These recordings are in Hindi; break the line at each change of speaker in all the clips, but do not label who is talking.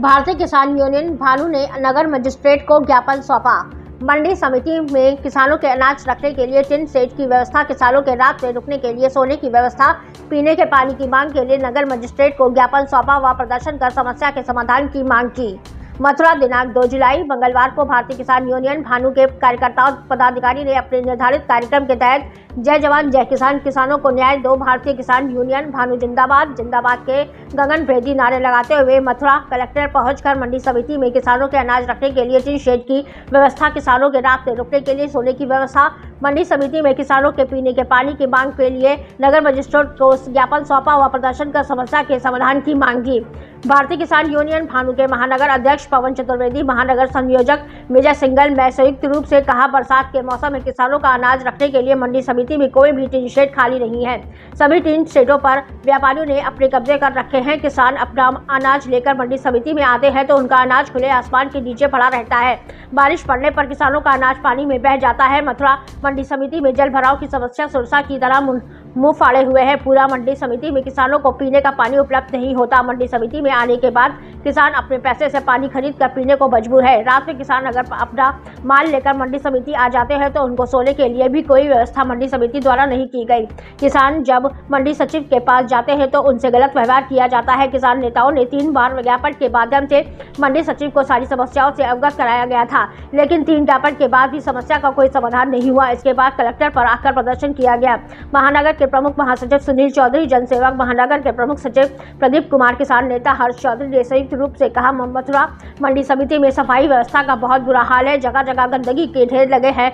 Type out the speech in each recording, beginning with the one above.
भारतीय किसान यूनियन भानु ने नगर मजिस्ट्रेट को ज्ञापन सौंपा। मंडी समिति में किसानों के अनाज रखने के लिए टिन सेट की व्यवस्था, किसानों के रात में रुकने के लिए सोने की व्यवस्था, पीने के पानी की मांग के लिए नगर मजिस्ट्रेट को ज्ञापन सौंपा व प्रदर्शन कर समस्या के समाधान की मांग की। मथुरा दिनांक 2 जुलाई मंगलवार को भारतीय किसान यूनियन भानु के कार्यकर्ताओं पदाधिकारी ने अपने निर्धारित कार्यक्रम के तहत जय जवान जय किसान, किसानों को न्याय दो, भारतीय किसान यूनियन भानु जिंदाबाद जिंदाबाद के गगनभेदी नारे लगाते हुए मथुरा कलेक्टर पहुंचकर मंडी समिति में किसानों के अनाज रखने के लिए टिन शेड की व्यवस्था, किसानों के रात में रुकने के लिए सोने की व्यवस्था, मंडी समिति में किसानों के पीने के पानी की मांग के लिए नगर मजिस्ट्रेट को ज्ञापन सौंपा व प्रदर्शन कर समस्या के समाधान की मांग की। भारतीय किसान यूनियन भानु के महानगर अध्यक्ष पवन चतुर्वेदी, महानगर संयोजक विजय सिंघल मैं संयुक्त रूप से कहा, बरसात के मौसम में किसानों का अनाज रखने के लिए मंडी समिति में कोई भी टिन शेड खाली नहीं है। सभी टिन शेडों पर व्यापारियों ने अपने कब्जे कर रखे हैं। किसान अपना अनाज लेकर मंडी समिति में आते हैं तो उनका अनाज खुले आसमान के नीचे पड़ा रहता है। बारिश पड़ने पर किसानों का अनाज पानी में बह जाता है। मथुरा मंडी समिति में जल भराव की समस्या सुरसा की तरह मुंह फाड़े हुए है। पूरा मंडी समिति में किसानों को पीने का पानी उपलब्ध नहीं होता। मंडी समिति में आने के बाद किसान अपने पैसे से पानी खरीद कर पीने को मजबूर है। रात में किसान अगर अपना माल लेकर मंडी समिति आ जाते हैं तो उनको सोने के लिए भी कोई व्यवस्था मंडी समिति द्वारा नहीं की गई। किसान जब मंडी सचिव के पास जाते हैं तो उनसे गलत व्यवहार किया जाता है। किसान नेताओं ने 3 बार विज्ञापन के माध्यम से मंडी सचिव को सारी समस्याओं से अवगत कराया गया था, लेकिन 3 ज्ञापन के बाद भी समस्या का कोई समाधान नहीं हुआ। इसके बाद कलेक्टर पर आकर प्रदर्शन किया गया। महानगर के प्रमुख महासचिव सुनील चौधरी, जनसेवक महानगर के प्रमुख सचिव प्रदीप कुमार, किसान नेता हर्ष चौधरी ने संयुक्त रूप से कहा, मथुरा मंडी समिति में सफाई व्यवस्था का बहुत बुरा हाल है, जगह जगह गंदगी के ढेर लगे हैं।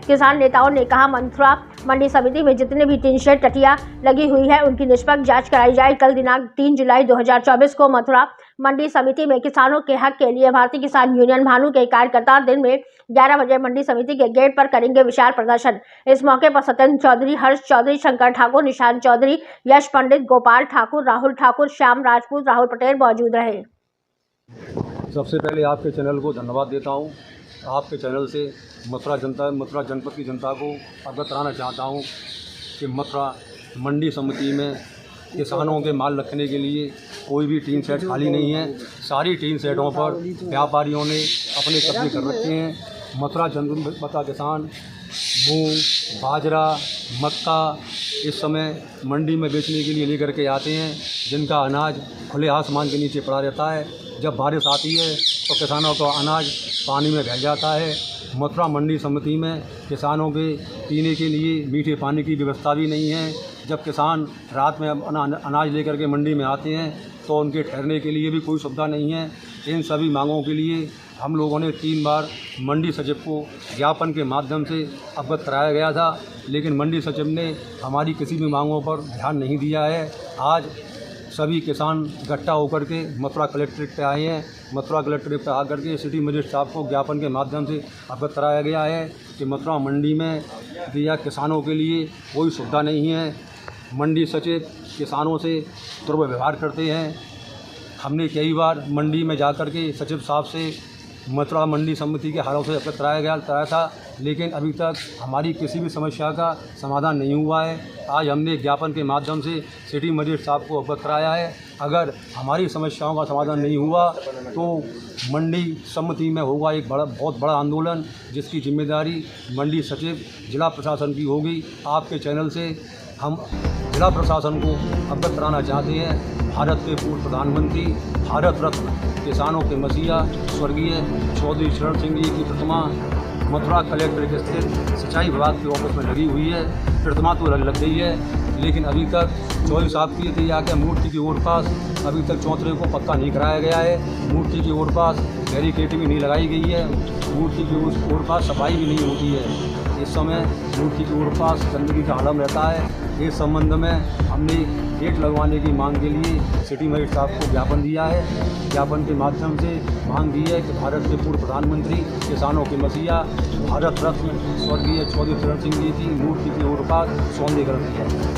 किसान नेताओं ने कहा, मथुरा मंडी समिति में जितने भी टिन शेड टटिया लगी हुई है उनकी निष्पक्ष जांच कराई जाए। कल दिनांक 3 जुलाई 2024 को मथुरा मंडी समिति में किसानों के हक के लिए भारतीय किसान यूनियन भानु के कार्यकर्ता दिन में 11 बजे मंडी समिति के गेट पर करेंगे विशाल प्रदर्शन। इस मौके पर सत्येंद्र चौधरी, हर्ष चौधरी, शंकर ठाकुर, निशांत चौधरी, यश पंडित, गोपाल ठाकुर, राहुल ठाकुर, श्याम राजपूत, राहुल पटेल मौजूद रहे।
सबसे पहले आपके चैनल को धन्यवाद देता हूं। आपके चैनल से मथुरा जनपद की जनता को अवगत कराना चाहता हूं कि मथुरा मंडी समिति में किसानों के माल रखने के लिए कोई भी टिन शेड खाली नहीं है। सारी टिन शेडों पर व्यापारियों ने अपने कब्जे कर रखे हैं। मथुरा किसान मूंग, बाजरा, मक्का इस समय मंडी में बेचने के लिए लेकर के आते हैं, जिनका अनाज खुले आसमान के नीचे पड़ा रहता है। जब बारिश आती है तो किसानों का अनाज पानी में बह जाता है। मथुरा मंडी समिति में किसानों के पीने के लिए मीठे पानी की व्यवस्था भी नहीं है। जब किसान रात में अनाज लेकर के मंडी में आते हैं तो उनके ठहरने के लिए भी कोई सुविधा नहीं है। इन सभी मांगों के लिए हम लोगों ने 3 बार मंडी सचिव को ज्ञापन के माध्यम से अवगत कराया गया था, लेकिन मंडी सचिव ने हमारी किसी भी मांगों पर ध्यान नहीं दिया है। आज सभी किसान इकट्ठा होकर के मथुरा कलेक्ट्रेट पे आए हैं। मथुरा कलेक्ट्रेट पे आकर के सिटी मजिस्ट्रेट साहब को ज्ञापन के माध्यम से अवगत कराया गया है कि मथुरा मंडी में या किसानों के लिए कोई सुविधा नहीं है। मंडी सचिव किसानों से दुर्व्यवहार करते हैं। हमने कई बार मंडी में जाकर के सचिव साहब से मथुरा मंडी समिति के हालों से अवगत कराया था, लेकिन अभी तक हमारी किसी भी समस्या का समाधान नहीं हुआ है। आज हमने ज्ञापन के माध्यम से सिटी मजिस्ट्रेट साहब को अवगत कराया है। अगर हमारी समस्याओं का समाधान नहीं हुआ तो मंडी समिति में होगा एक बहुत बड़ा आंदोलन, जिसकी जिम्मेदारी मंडी सचिव जिला प्रशासन की होगी। आपके चैनल से हम जिला प्रशासन को अवगत कराना चाहते हैं। भारत के पूर्व प्रधानमंत्री, भारत रत्न, किसानों के मसीहा स्वर्गीय चौधरी चरण सिंह जी की प्रतिमा मथुरा कलेक्ट्रेट स्थित सिंचाई विभाग के ऑफिस में लगी हुई है। प्रतिमा तो लग गई है, लेकिन अभी तक चौधरी साहब की थी आके मूर्ति की ओर पास अभी तक चौतरे को पक्का नहीं कराया गया है। मूर्ति की ओर पास बैरिकेड भी नहीं लगाई गई है। मूर्ति की ओर पास सफाई भी नहीं होती है। इस समय मूर्ति की ओर पास गंदगी का आलम रहता है। इस संबंध में हमने गेट लगवाने की मांग के लिए सिटी मजिस्ट्रेट साहब को ज्ञापन दिया है। ज्ञापन के माध्यम से मांग की है कि भारत के पूर्व प्रधानमंत्री, किसानों के मसीहा, भारत रत्न स्वर्गीय चौधरी चरण सिंह जी की मूर्ति की ओर पास सौंदर्यीकरण किया।